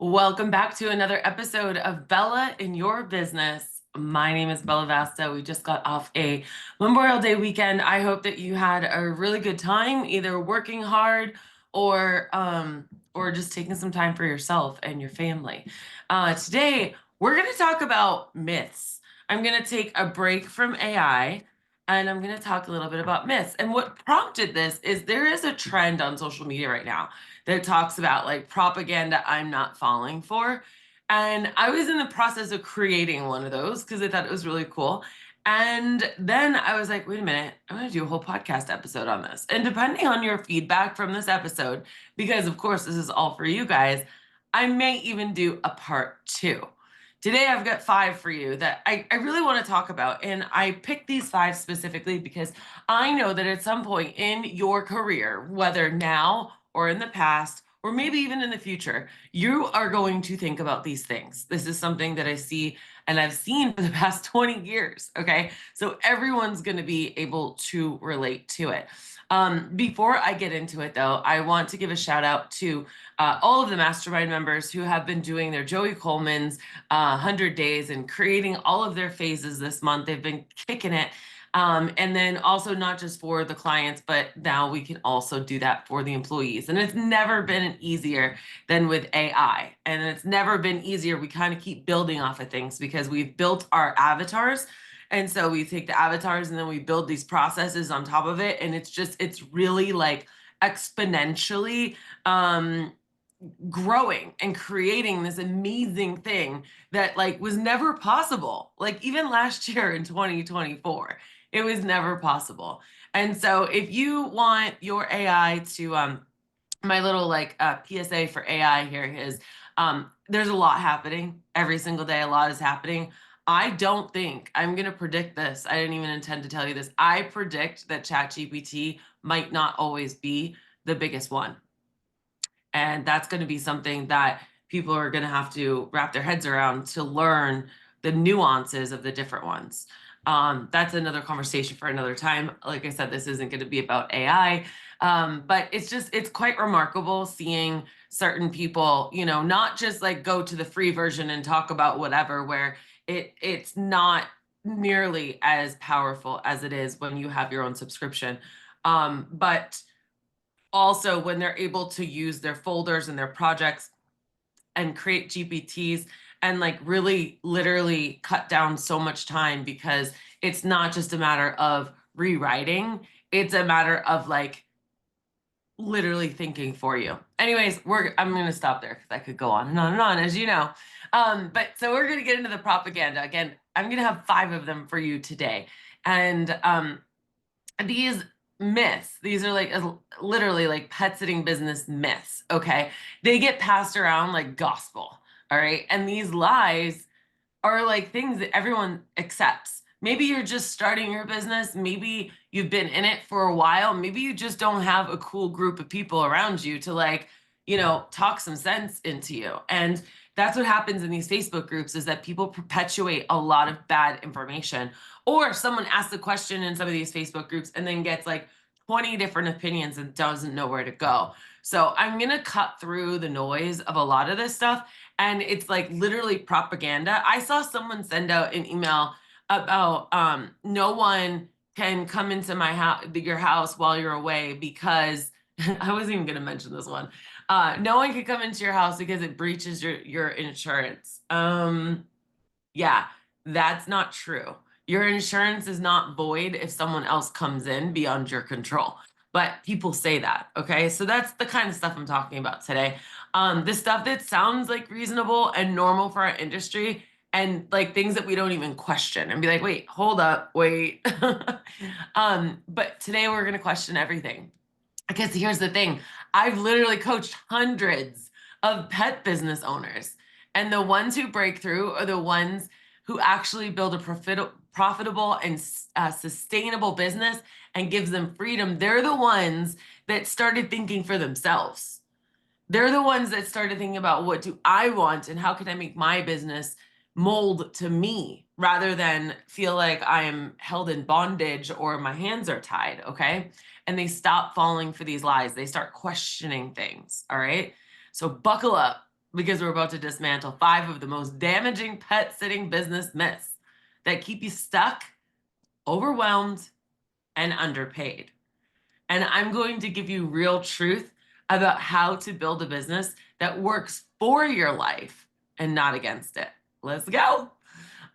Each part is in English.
Welcome back to another episode of Bella in Your Business. My name is Bella Vasta. We just got off a Memorial Day weekend. I hope that you had a really good time, either working hard or just taking some time for yourself and your family. Today, we're going to talk about myths. I'm going to take a break from AI and I'm going to talk a little bit about myths. And what prompted this is there is a trend on social media right now that talks about like propaganda I'm not falling for. And I was in the process of creating one of those because I thought it was really cool. And then I was like, wait a minute, I'm going to do a whole podcast episode on this. And depending on your feedback from this episode, because of course this is all for you guys, I may even do a part two. Today, I've got five for you that I really want to talk about. And I picked these five specifically because I know that at some point in your career, whether now or in the past, or maybe even in the future, you are going to think about these things. This is something that I see and I've seen for the past 20 years. Okay. So everyone's going to be able to relate to it. Before I get into it, though, I want to give a shout out to all of the mastermind members who have been doing their Joey Coleman's 100 days and creating all of their phases this month. They've been kicking it. And then also not just for the clients, but now we can also do that for the employees. And it's never been easier than with AI. And it's never been easier. We kind of keep building off of things because we've built our avatars. And so we take the avatars and then we build these processes on top of it. And it's really like exponentially growing and creating this amazing thing that like was never possible. Like even last year in 2024, it was never possible. And so if you want your AI to my little like PSA for AI here is there's a lot happening every single day. A lot is happening. I don't think I'm going to predict this. I didn't even intend to tell you this. I predict that ChatGPT might not always be the biggest one. And that's going to be something that people are going to have to wrap their heads around to learn the nuances of the different ones. That's another conversation for another time. Like I said, this isn't going to be about AI, but it's quite remarkable seeing certain people, not just like go to the free version and talk about whatever, where it's not nearly as powerful as it is when you have your own subscription. But also when they're able to use their folders and their projects and create GPTs and like really literally cut down so much time because it's not just a matter of rewriting, it's a matter of like literally thinking for you. Anyways, I'm going to stop there because I could go on and on and on, as you know. But so we're going to get into the propaganda again. I'm going to have five of them for you today. And these myths, these are like literally like pet sitting business myths. Okay. They get passed around like gospel. All right. And these lies are like things that everyone accepts. Maybe you're just starting your business. Maybe you've been in it for a while. Maybe you just don't have a cool group of people around you to like, talk some sense into you. And that's what happens in these Facebook groups is that people perpetuate a lot of bad information. Or someone asks a question in some of these Facebook groups and then gets like 20 different opinions and doesn't know where to go. So I'm going to cut through the noise of a lot of this stuff. And it's like literally propaganda. I saw someone send out an email about no one can come into your house while you're away because I wasn't even going to mention this one. No one can come into your house because it breaches your insurance. Yeah, that's not true. Your insurance is not void if someone else comes in beyond your control. But people say that, okay? So that's the kind of stuff I'm talking about today. The stuff that sounds like reasonable and normal for our industry and like things that we don't even question and be like, wait, hold up, wait. But today we're going to question everything. Because here's the thing, I've literally coached hundreds of pet business owners. And the ones who break through are the ones who actually build a profitable and sustainable business and gives them freedom. They're the ones that started thinking for themselves. They're the ones that started thinking about what do I want and how can I make my business mold to me rather than feel like I am held in bondage or my hands are tied. Okay. And they stop falling for these lies. They start questioning things. All right. So buckle up. because we're about to dismantle 5 of the most damaging pet sitting business myths that keep you stuck, overwhelmed, and underpaid. And I'm going to give you real truth about how to build a business that works for your life and not against it. Let's go.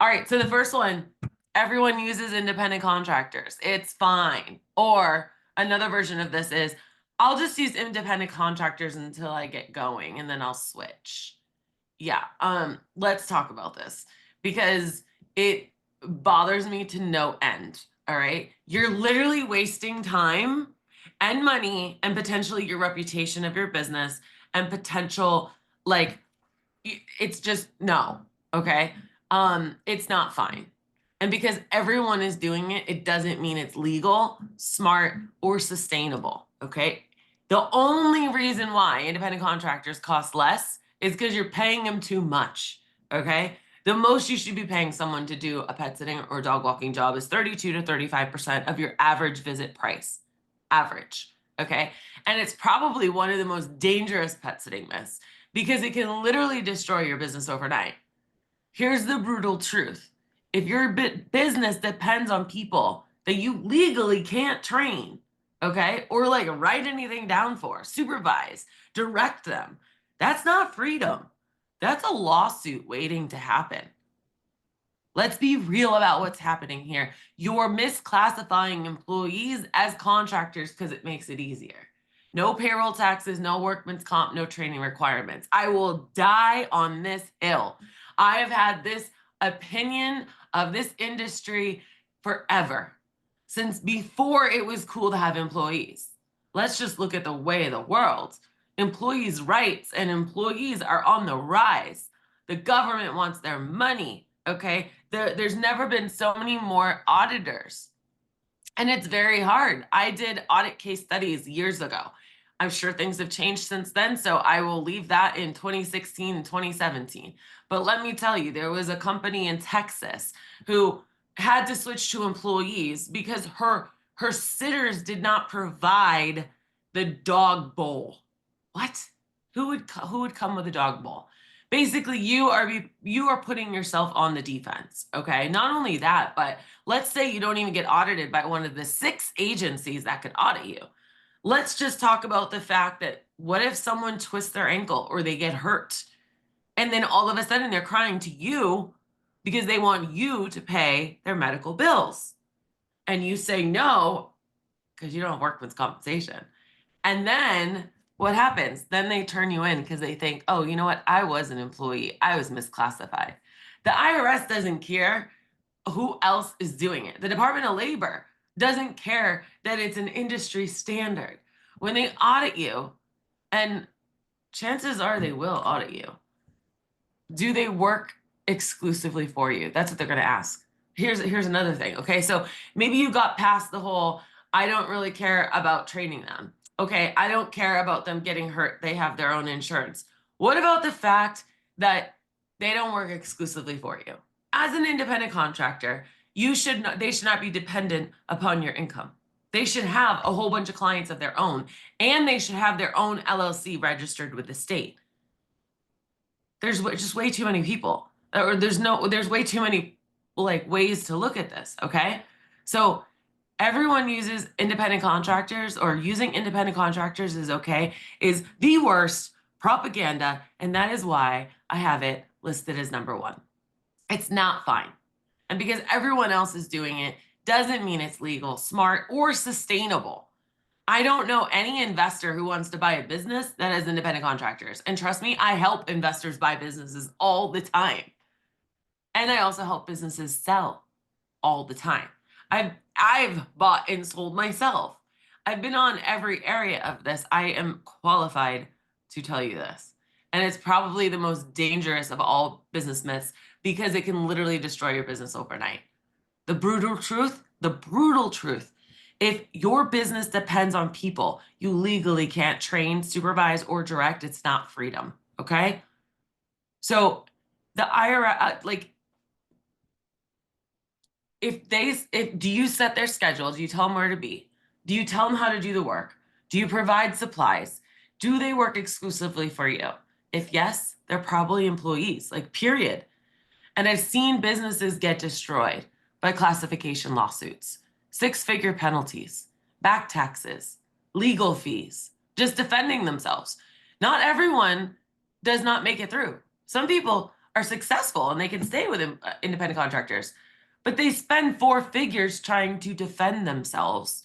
All right, so the first one, everyone uses independent contractors. It's fine. Or another version of this is, I'll just use independent contractors until I get going and then I'll switch. Yeah, let's talk about this because it bothers me to no end. All right. You're literally wasting time and money and potentially your reputation of your business and potential, like, it's just no. Okay. It's not fine. And because everyone is doing it, it doesn't mean it's legal, smart, or sustainable. Okay. The only reason why independent contractors cost less is because you're paying them too much. Okay. The most you should be paying someone to do a pet sitting or dog walking job is 32 to 35% of your average visit price. Average. Okay. And it's probably one of the most dangerous pet sitting myths because it can literally destroy your business overnight. Here's the brutal truth. If your business depends on people that you legally can't train, okay, or like write anything down for, supervise, direct them, that's not freedom. That's a lawsuit waiting to happen. Let's be real about what's happening here. You're misclassifying employees as contractors because it makes it easier. No payroll taxes, no workman's comp, no training requirements. I will die on this hill. I have had this opinion of this industry forever, since before it was cool to have employees. Let's just look at the way of the world. Employees' rights and employees are on the rise. The government wants their money, okay? There's never been so many more auditors. And it's very hard. I did audit case studies years ago. I'm sure things have changed since then, so I will leave that in 2016 and 2017. But let me tell you, there was a company in Texas who had to switch to employees because her sitters did not provide the dog bowl. What? Who would come with a dog bowl? Basically, you are putting yourself on the defense. Okay. Not only that, but let's say you don't even get audited by one of the 6 agencies that could audit you. Let's just talk about the fact that what if someone twists their ankle or they get hurt and then all of a sudden they're crying to you because they want you to pay their medical bills and you say no because you don't have workman's compensation. And then what happens? Then they turn you in because they think, oh, you know what? I was an employee. I was misclassified. The IRS doesn't care who else is doing it. The Department of Labor doesn't care that it's an industry standard. When they audit you, and chances are they will audit you, do they work exclusively for you? That's what they're going to ask. Here's another thing. Okay, so maybe you got past the whole, I don't really care about training them. Okay, I don't care about them getting hurt. They have their own insurance. What about the fact that they don't work exclusively for you? As an independent contractor, they should not be dependent upon your income. They should have a whole bunch of clients of their own, and they should have their own LLC registered with the state. There's just way too many people, or there's way too many like ways to look at this. Okay, so everyone uses independent contractors, or using independent contractors is okay, is the worst propaganda, and that is why I have it listed as number 1. It's not fine. And because everyone else is doing it doesn't mean it's legal, smart, or sustainable. I don't know any investor who wants to buy a business that has independent contractors. And trust me, I help investors buy businesses all the time. And I also help businesses sell all the time. I've bought and sold myself. I've been on every area of this. I am qualified to tell you this. And it's probably the most dangerous of all business myths because it can literally destroy your business overnight. The brutal truth, if your business depends on people you legally can't train, supervise, or direct, it's not freedom. Okay. So the IRS, like, do you set their schedule? Do you tell them where to be? Do you tell them how to do the work? Do you provide supplies? Do they work exclusively for you? If yes, they're probably employees, like period. And I've seen businesses get destroyed by classification lawsuits, six-figure penalties, back taxes, legal fees, just defending themselves. Not everyone does not make it through. Some people are successful and they can stay with independent contractors, but they spend four figures trying to defend themselves.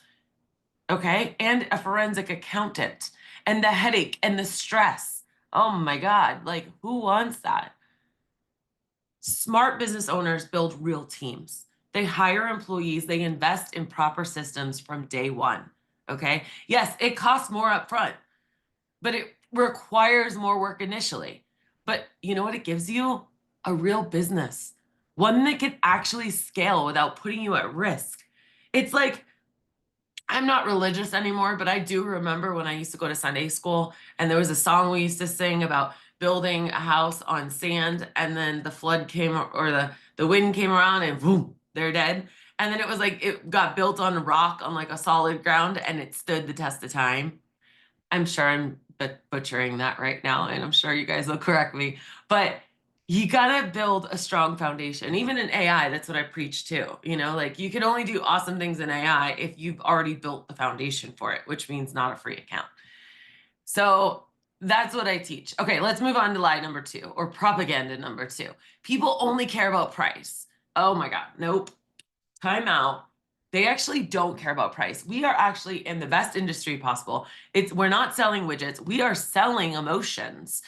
Okay. And a forensic accountant and the headache and the stress. Oh my God. Like, who wants that? Smart business owners build real teams. They hire employees, they invest in proper systems from day one. Okay. Yes, it costs more upfront, but it requires more work initially. But you know what it gives you? A real business, one that can actually scale without putting you at risk. It's like, I'm not religious anymore, but I do remember when I used to go to Sunday school and there was a song we used to sing about building a house on sand, and then the flood came or the wind came around and boom, they're dead. And then it was like it got built on a rock on like a solid ground and it stood the test of time. I'm sure I'm butchering that right now, and I'm sure you guys will correct me, but you gotta build a strong foundation. Even in AI, that's what I preach too. You know, like you can only do awesome things in AI if you've already built the foundation for it, which means not a free account. So that's what I teach. Okay, let's move on to lie number two, or propaganda number two. People only care about price. Oh my God, nope. Time out. They actually don't care about price. We are actually in the best industry possible. We're not selling widgets. We are selling emotions.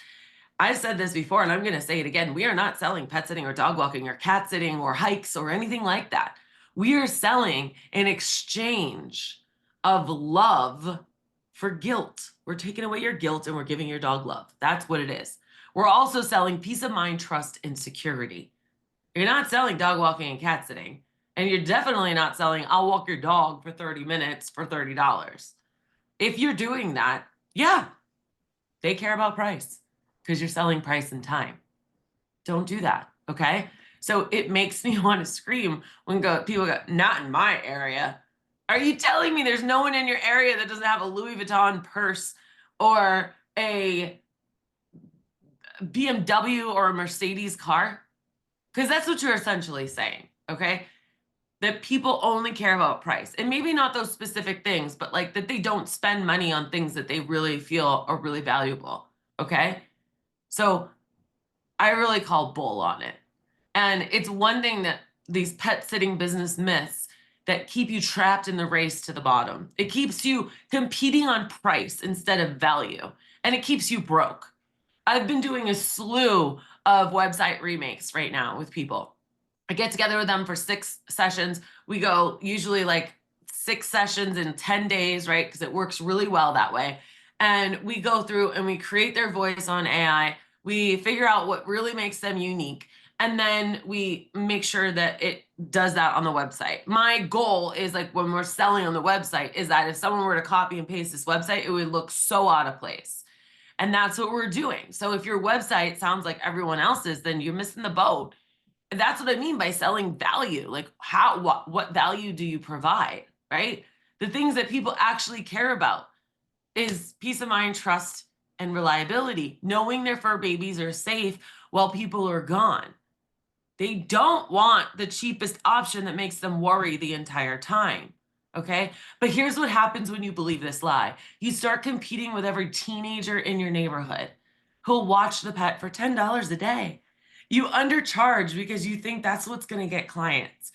I've said this before, and I'm going to say it again. We are not selling pet sitting or dog walking or cat sitting or hikes or anything like that. We are selling an exchange of love for guilt. We're taking away your guilt and we're giving your dog love. That's what it is. We're also selling peace of mind, trust, and security. You're not selling dog walking and cat sitting. And you're definitely not selling, I'll walk your dog for 30 minutes for $30. If you're doing that, yeah, they care about price because you're selling price and time. Don't do that. Okay. So it makes me want to scream when people go, not in my area. Are you telling me there's no one in your area that doesn't have a Louis Vuitton purse or a BMW or a Mercedes car? Because that's what you're essentially saying. Okay. That people only care about price, and maybe not those specific things, but like that they don't spend money on things that they really feel are really valuable. Okay. So I really call bull on it. And it's one thing that these pet sitting business myths that keep you trapped in the race to the bottom. It keeps you competing on price instead of value, and it keeps you broke. I've been doing a slew of website remakes right now with people. I get together with them for 6 sessions. We go usually like 6 sessions in 10 days, right? Because it works really well that way. And we go through and we create their voice on AI. We figure out what really makes them unique. And then we make sure that it does that on the website. My goal is like when we're selling on the website is that if someone were to copy and paste this website, it would look so out of place. And that's what we're doing. So if your website sounds like everyone else's, then you're missing the boat. And that's what I mean by selling value. Like what value do you provide, right? The things that people actually care about is peace of mind, trust, and reliability, knowing their fur babies are safe while people are gone. They don't want the cheapest option that makes them worry the entire time. Okay. But here's what happens when you believe this lie. You start competing with every teenager in your neighborhood who'll watch the pet for $10 a day. You undercharge because you think that's what's going to get clients.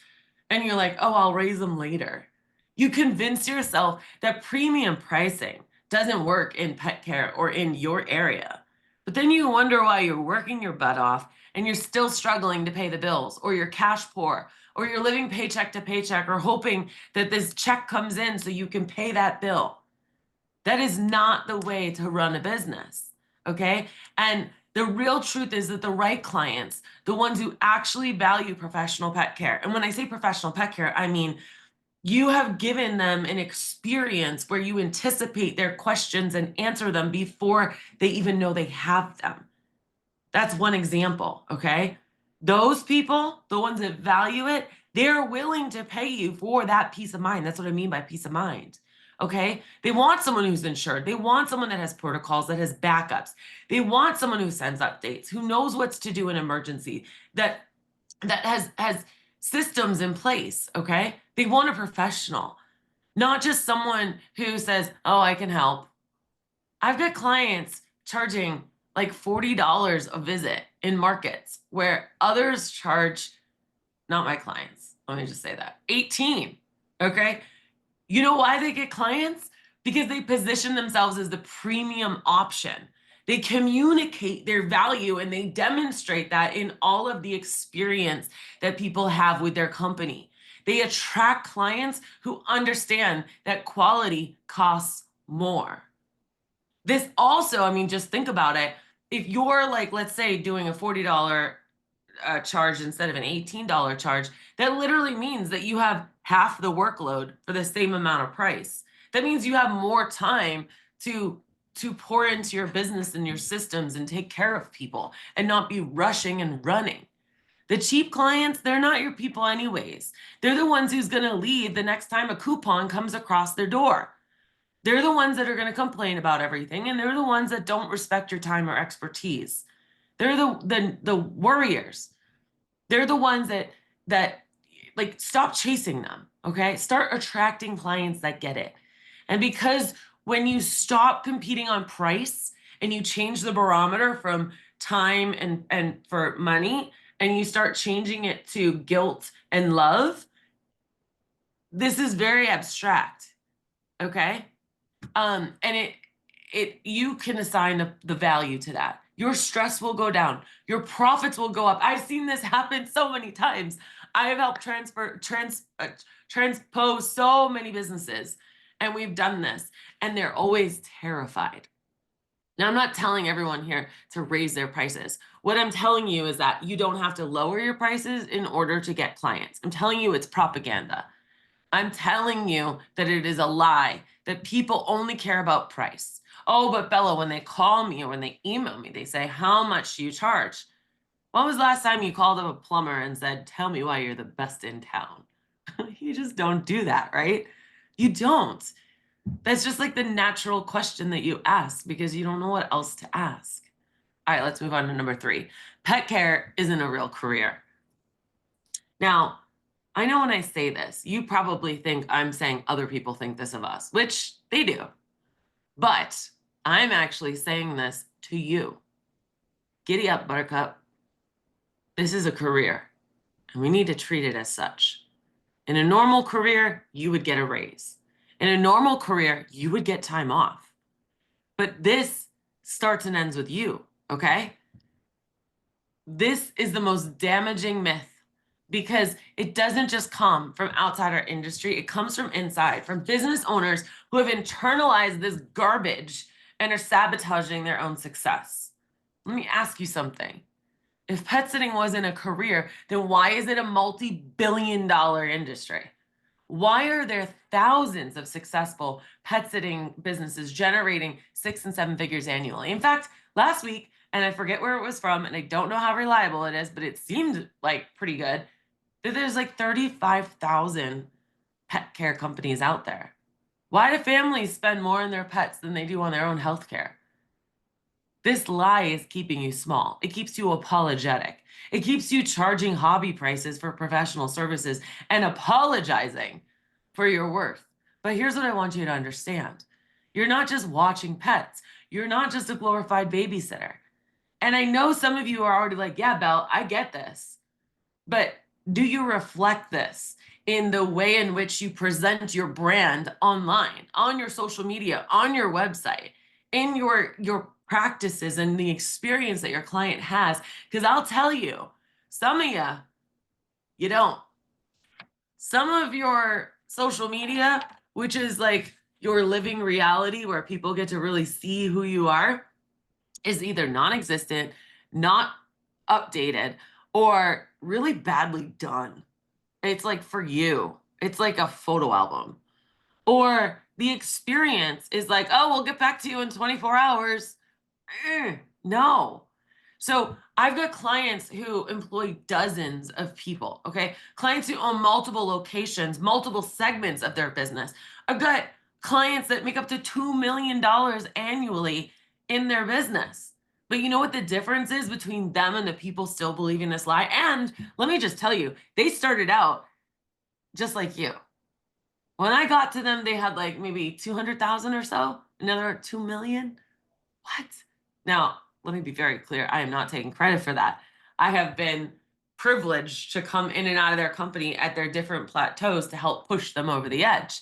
And you're like, oh, I'll raise them later. You convince yourself that premium pricing doesn't work in pet care or in your area. But then you wonder why you're working your butt off and you're still struggling to pay the bills, or you're cash poor, or you're living paycheck to paycheck, or hoping that this check comes in so you can pay that bill. That is not the way to run a business. Okay. And the real truth is that the right clients, the ones who actually value professional pet care, and when I say professional pet care, I mean you have given them an experience where you anticipate their questions and answer them before they even know they have them. That's one example, okay? Those people, the ones that value it, they're willing to pay you for that peace of mind. That's what I mean by peace of mind. Okay. They want someone who's insured. They want someone that has protocols, that has backups. They want someone who sends updates, who knows what's to do in emergency, that has systems in place. Okay. They want a professional, not just someone who says, oh, I can help. I've got clients charging like $40 a visit in markets where others charge, not my clients, let me just say that, 18. Okay. You know why they get clients? Because they position themselves as the premium option. They communicate their value and they demonstrate that in all of the experience that people have with their company. They attract clients who understand that quality costs more. This also, I mean, just think about it. If you're like, let's say, doing a $40 charge instead of an $18 charge, that literally means that you have half the workload for the same amount of price. That means you have more time to pour into your business and your systems and take care of people and not be rushing and running. The cheap clients, they're not your people anyways. They're the ones who's going to leave the next time a coupon comes across their door. They're the ones that are going to complain about everything, and they're the ones that don't respect your time or expertise. They're the worriers. They're the ones that like, stop chasing them. Okay, start attracting clients that get it. And because when you stop competing on price and you change the barometer from time and for money, and you start changing it to guilt and love, this is very abstract. Okay. And you can assign the value to that. Your stress will go down. Your profits will go up. I've seen this happen so many times. I have helped transpose so many businesses, and we've done this, and they're always terrified. Now, I'm not telling everyone here to raise their prices. What I'm telling you is that you don't have to lower your prices in order to get clients. I'm telling you it's propaganda. I'm telling you that it is a lie, that people only care about price. Oh, but Bella, when they call me or when they email me, they say, how much do you charge? When was the last time you called up a plumber and said, tell me why you're the best in town? You just don't do that, right? You don't. That's just like the natural question that you ask because you don't know what else to ask. All right, let's move on to number 3. Pet care isn't a real career. Now, I know when I say this, you probably think I'm saying other people think this of us, which they do. But I'm actually saying this to you. Giddy up, Buttercup. This is a career, and we need to treat it as such. In a normal career, you would get a raise. In a normal career, you would get time off. But this starts and ends with you, okay? This is the most damaging myth because it doesn't just come from outside our industry. It comes from inside, from business owners who have internalized this garbage and are sabotaging their own success. Let me ask you something. If pet sitting wasn't a career, then why is it a multi-billion-dollar industry? Why are there thousands of successful pet sitting businesses generating 6 and 7 figures annually? In fact, last week, and I forget where it was from, and I don't know how reliable it is, but it seemed like pretty good, that there's like 35,000 pet care companies out there. Why do families spend more on their pets than they do on their own health care? This lie is keeping you small. It keeps you apologetic. It keeps you charging hobby prices for professional services and apologizing for your worth. But here's what I want you to understand. You're not just watching pets. You're not just a glorified babysitter. And I know some of you are already like, yeah, Belle, I get this. But do you reflect this in the way in which you present your brand online, on your social media, on your website, in your practices and the experience that your client has? Because I'll tell you, some of you don't. Some of your social media, which is like your living reality where people get to really see who you are, is either non-existent, not updated, or really badly done. It's like for you. It's like a photo album. Or the experience is like, oh, we'll get back to you in 24 hours. No. So I've got clients who employ dozens of people, okay? Clients who own multiple locations, multiple segments of their business. I've got clients that make up to $2 million annually in their business. But you know what the difference is between them and the people still believing this lie? And let me just tell you, they started out just like you. When I got to them, they had like maybe 200,000 or so, another 2 million. What? Now, let me be very clear. I am not taking credit for that. I have been privileged to come in and out of their company at their different plateaus to help push them over the edge.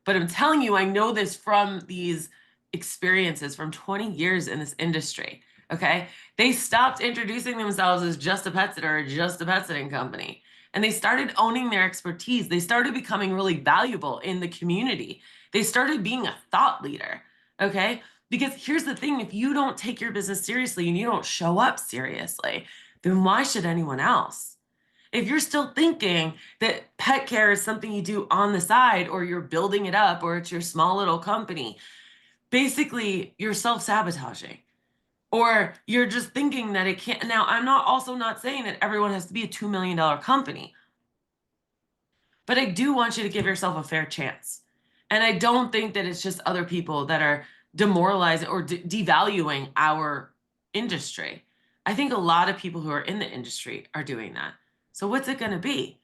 But I'm telling you, I know this from these experiences from 20 years in this industry. Okay. They stopped introducing themselves as just a pet sitter or just a pet sitting company. And they started owning their expertise. They started becoming really valuable in the community. They started being a thought leader. Okay. Because here's the thing, if you don't take your business seriously and you don't show up seriously, then why should anyone else? If you're still thinking that pet care is something you do on the side, or you're building it up, or it's your small little company, basically you're self-sabotaging, or you're just thinking that it can't. Now, I'm not saying that everyone has to be a $2 million company, but I do want you to give yourself a fair chance. And I don't think that it's just other people that are demoralizing or devaluing our industry. I think a lot of people who are in the industry are doing that. So what's it going to be?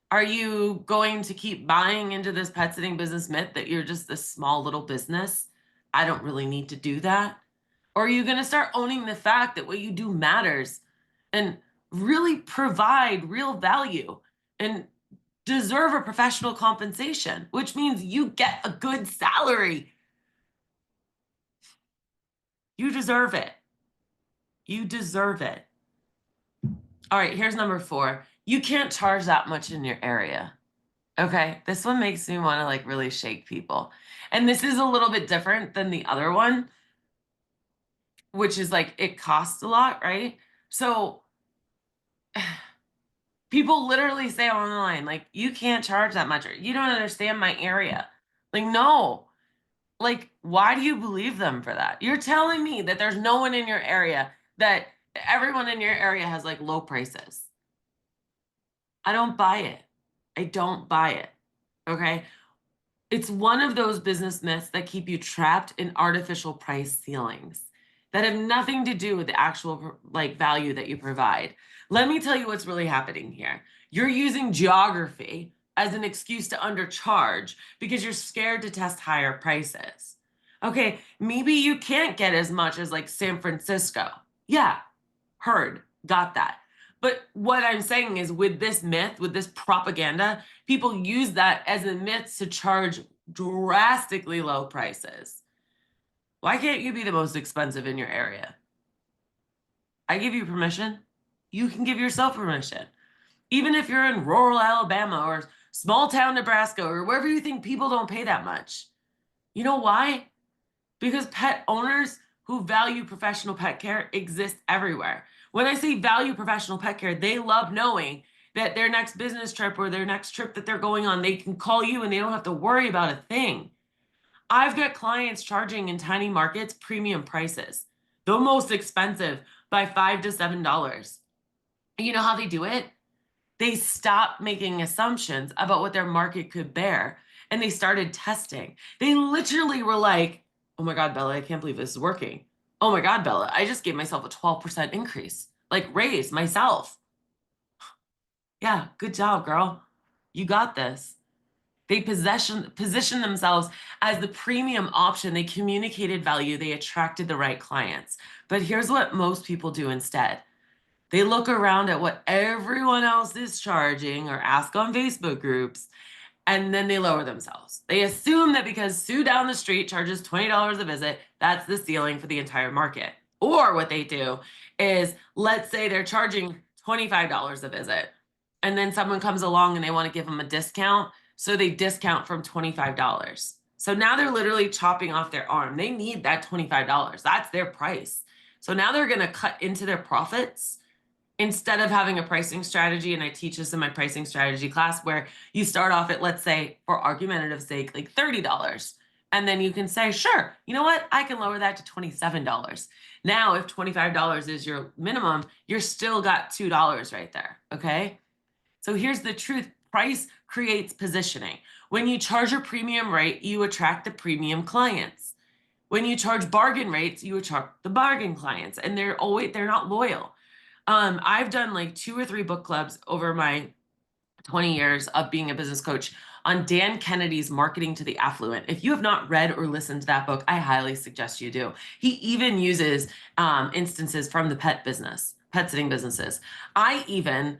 Are you going to keep buying into this pet sitting business myth that you're just this small little business? I don't really need to do that. Or are you going to start owning the fact that what you do matters and really provide real value and deserve a professional compensation, which means you get a good salary? You deserve it. You deserve it. All right, here's number 4. You can't charge that much in your area. Okay, this one makes me want to like really shake people. And this is a little bit different than the other one, which is like it costs a lot, right? So people literally say online, like, you can't charge that much, or you don't understand my area. Like, no. Like, why do you believe them for that? You're telling me that there's no one in your area, that everyone in your area has like low prices. I don't buy it. I don't buy it. Okay. It's one of those business myths that keep you trapped in artificial price ceilings that have nothing to do with the actual like value that you provide. Let me tell you what's really happening here. You're using geography as an excuse to undercharge because you're scared to test higher prices. Okay, maybe you can't get as much as like San Francisco. Yeah, heard, got that. But what I'm saying is, with this myth, with this propaganda, people use that as a myth to charge drastically low prices. Why can't you be the most expensive in your area? I give you permission. You can give yourself permission. Even if you're in rural Alabama or small town Nebraska or wherever you think people don't pay that much. You know why? Because pet owners who value professional pet care exist everywhere. When I say value professional pet care, they love knowing that their next business trip or their next trip that they're going on, they can call you and they don't have to worry about a thing. I've got clients charging in tiny markets premium prices, the most expensive by $5 to $7. You know how they do it? They stopped making assumptions about what their market could bear and they started testing. They literally were like, oh my God, Bella, I can't believe this is working. Oh my God, Bella, I just gave myself a 12% increase, like raise myself. Yeah, good job, girl. You got this. They position themselves as the premium option. They communicated value. They attracted the right clients. But here's what most people do instead. They look around at what everyone else is charging or ask on Facebook groups, and then they lower themselves. They assume that because Sue down the street charges $20 a visit, that's the ceiling for the entire market. Or what they do is, let's say they're charging $25 a visit, and then someone comes along and they want to give them a discount. So they discount from $25. So now they're literally chopping off their arm. They need that $25. That's their price. So now they're going to cut into their profits instead of having a pricing strategy. And I teach this in my pricing strategy class, where you start off at, let's say, for argumentative sake, like $30. And then you can say, sure, you know what? I can lower that to $27. Now, if $25 is your minimum, you're still got $2 right there. Okay. So here's the truth. price creates positioning. When you charge a premium rate, you attract the premium clients. When you charge bargain rates, you attract the bargain clients, and they're not loyal. I've done like 2 or 3 book clubs over my 20 years of being a business coach on Dan Kennedy's Marketing to the Affluent. If you have not read or listened to that book, I highly suggest you do. He even uses instances from the pet sitting businesses. I even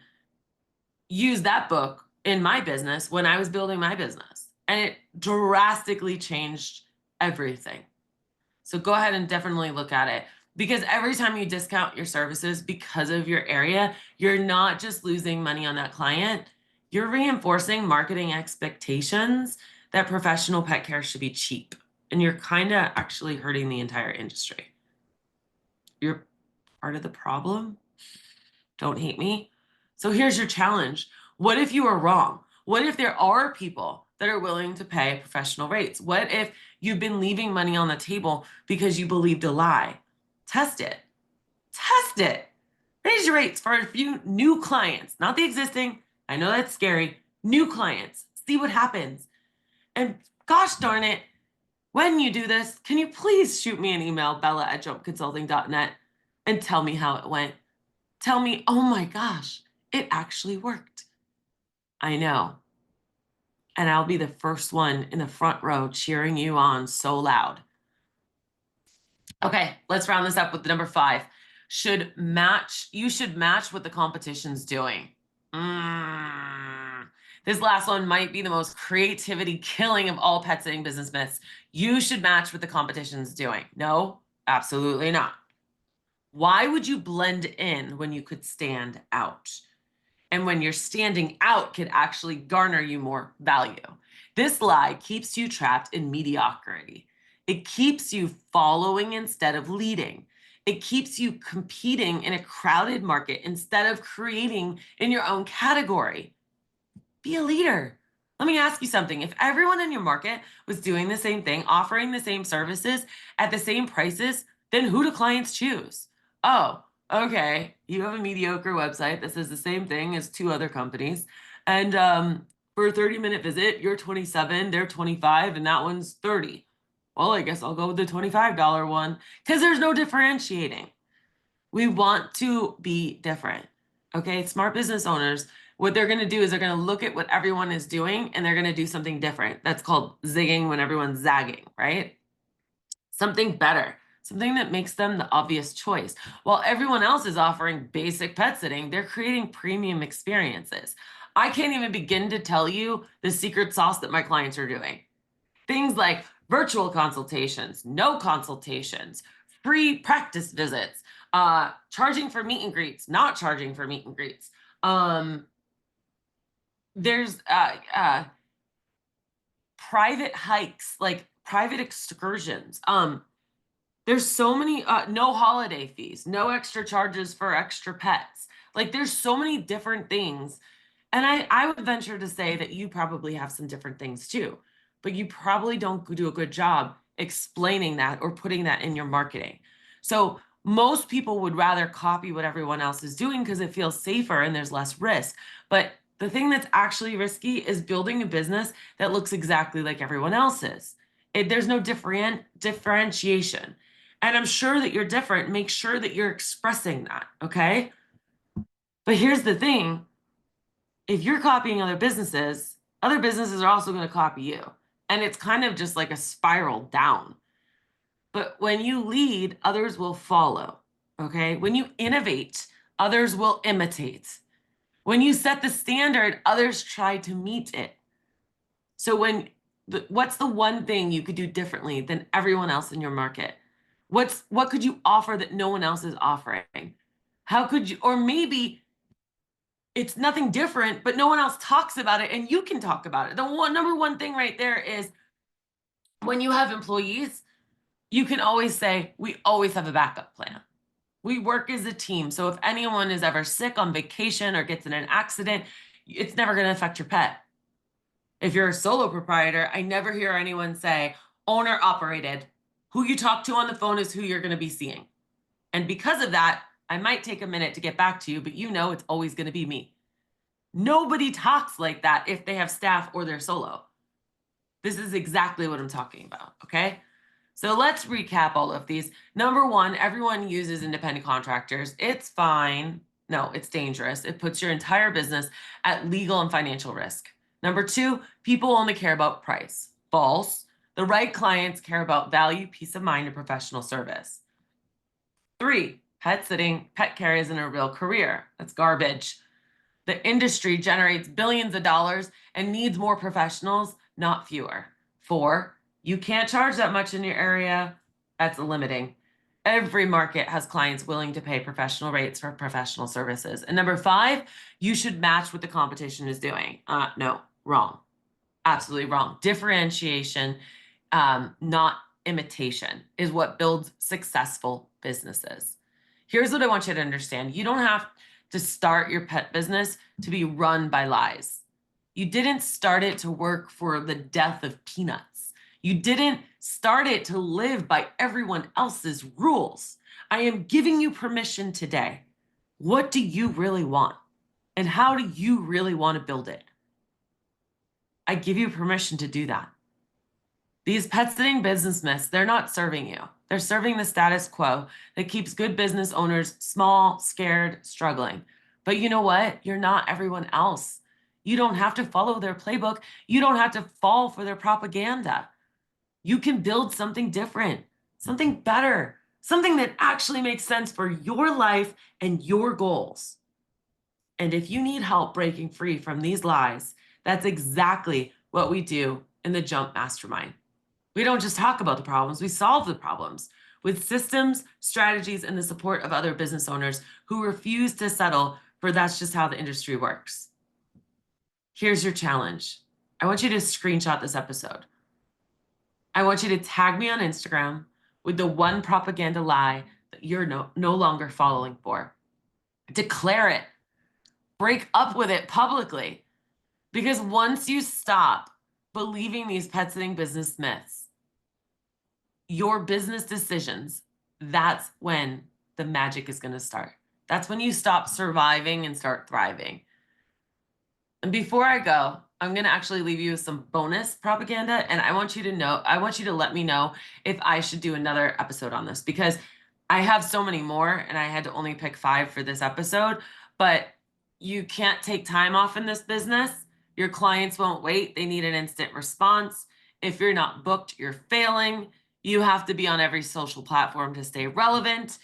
used that book in my business when I was building my business, and it drastically changed everything. So go ahead and definitely look at it, because every time you discount your services because of your area, you're not just losing money on that client, you're reinforcing marketing expectations that professional pet care should be cheap. And you're kind of actually hurting the entire industry. You're part of the problem. Don't hate me. So here's your challenge. What if you are wrong? What if there are people that are willing to pay professional rates? What if you've been leaving money on the table because you believed a lie? Test it. Test it. Raise your rates for a few new clients, not the existing. I know that's scary. New clients. See what happens. And gosh darn it, when you do this, can you please shoot me an email, bella@jumpconsulting.net, and tell me how it went? Tell me, oh my gosh, it actually worked. I know. And I'll be the first one in the front row cheering you on so loud. Okay, let's round this up with the number 5. You should match what the competition's doing. This last one might be the most creativity killing of all pet sitting business myths. You should match what the competition's doing. No, absolutely not. Why would you blend in when you could stand out? And when you're standing out could actually garner you more value. This lie keeps you trapped in mediocrity. It keeps you following instead of leading. It keeps you competing in a crowded market instead of creating in your own category. Be a leader. Let me ask you something. If everyone in your market was doing the same thing, offering the same services at the same prices, then who do clients choose? Oh, okay, you have a mediocre website that says the same thing as 2 other companies. And for a 30-minute visit, you're 27, they're 25, and that one's 30. Well, I guess I'll go with the $25 one, because there's no differentiating. We want to be different. Okay, smart business owners, what they're going to do is they're going to look at what everyone is doing and they're going to do something different. That's called zigging when everyone's zagging, right? Something better, something that makes them the obvious choice. While everyone else is offering basic pet sitting, they're creating premium experiences. I can't even begin to tell you the secret sauce that my clients are doing. Things like virtual consultations, no consultations, free practice visits, charging for meet and greets, not charging for meet and greets. There's private hikes, like private excursions. There's so many, no holiday fees, no extra charges for extra pets. Like there's so many different things. And I would venture to say that you probably have some different things too, but you probably don't do a good job explaining that or putting that in your marketing. So most people would rather copy what everyone else is doing because it feels safer and there's less risk. But the thing that's actually risky is building a business that looks exactly like everyone else's. There's no differentiation. And I'm sure that you're different. Make sure that you're expressing that, okay? But here's the thing. If you're copying other businesses are also going to copy you. And it's kind of just like a spiral down. But when you lead, others will follow, okay? When you innovate, others will imitate. When you set the standard, others try to meet it. So what's the one thing you could do differently than everyone else in your market? What could you offer that no one else is offering? How could you, or maybe it's nothing different, but no one else talks about it and you can talk about it. The number one thing right there is when you have employees, you can always say, we always have a backup plan. We work as a team. So if anyone is ever sick on vacation or gets in an accident, it's never going to affect your pet. If you're a solo proprietor, I never hear anyone say owner operated. Who you talk to on the phone is who you're going to be seeing. And because of that, I might take a minute to get back to you, but you know it's always going to be me. Nobody talks like that if they have staff or they're solo. This is exactly what I'm talking about, okay? So let's recap all of these. Number one, everyone uses independent contractors. It's fine. No, it's dangerous. It puts your entire business at legal and financial risk. Number two, people only care about price. False. The right clients care about value, peace of mind, and professional service. Three, pet sitting, pet care isn't a real career. That's garbage. The industry generates billions of dollars and needs more professionals, not fewer. Four, you can't charge that much in your area. That's limiting. Every market has clients willing to pay professional rates for professional services. And number five, you should match what the competition is doing. No, wrong. Absolutely wrong. Differentiation, not imitation, is what builds successful businesses. Here's what I want you to understand. You don't have to start your pet business to be run by lies. You didn't start it to work for the death of peanuts. You didn't start it to live by everyone else's rules. I am giving you permission today. What do you really want? And how do you really want to build it? I give you permission to do that. These pet sitting business myths, they're not serving you. They're serving the status quo that keeps good business owners small, scared, struggling. But you know what? You're not everyone else. You don't have to follow their playbook. You don't have to fall for their propaganda. You can build something different, something better, something that actually makes sense for your life and your goals. And if you need help breaking free from these lies, that's exactly what we do in the Jump Mastermind. We don't just talk about the problems, we solve the problems with systems, strategies, and the support of other business owners who refuse to settle for that's just how the industry works. Here's your challenge. I want you to screenshot this episode. I want you to tag me on Instagram with the one propaganda lie that you're no longer following for. Declare it. Break up with it publicly. Because once you stop believing these pet sitting business myths, your business decisions, that's when the magic is going to start. That's when you stop surviving and start thriving. And before I go, I'm going to actually leave you with some bonus propaganda. And I want you to let me know if I should do another episode on this, because I have so many more and I had to only pick 5 for this episode. But you can't take time off in this business. Your clients won't wait. They need an instant response. If you're not booked, you're failing. You have to be on every social platform to stay relevant.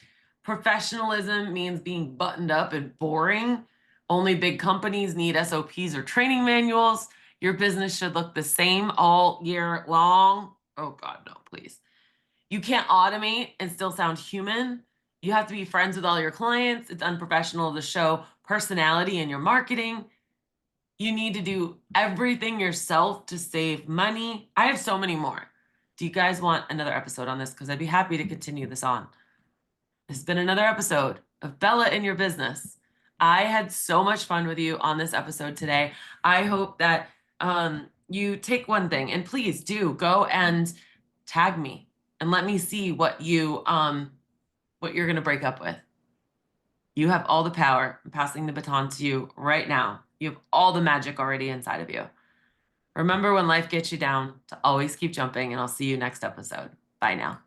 Professionalism means being buttoned up and boring. Only big companies need SOPs or training manuals. Your business should look the same all year long. Oh God, no, please. You can't automate and still sound human. You have to be friends with all your clients. It's unprofessional to show personality in your marketing. You need to do everything yourself to save money. I have so many more. Do you guys want another episode on this? Because I'd be happy to continue this on. This has been another episode of Bella in Your Business. I had so much fun with you on this episode today. I hope that you take one thing, and please do go and tag me and let me see what you're going to break up with. You have all the power. I'm passing the baton to you right now. You have all the magic already inside of you. Remember, when life gets you down, to always keep jumping, and I'll see you next episode. Bye now.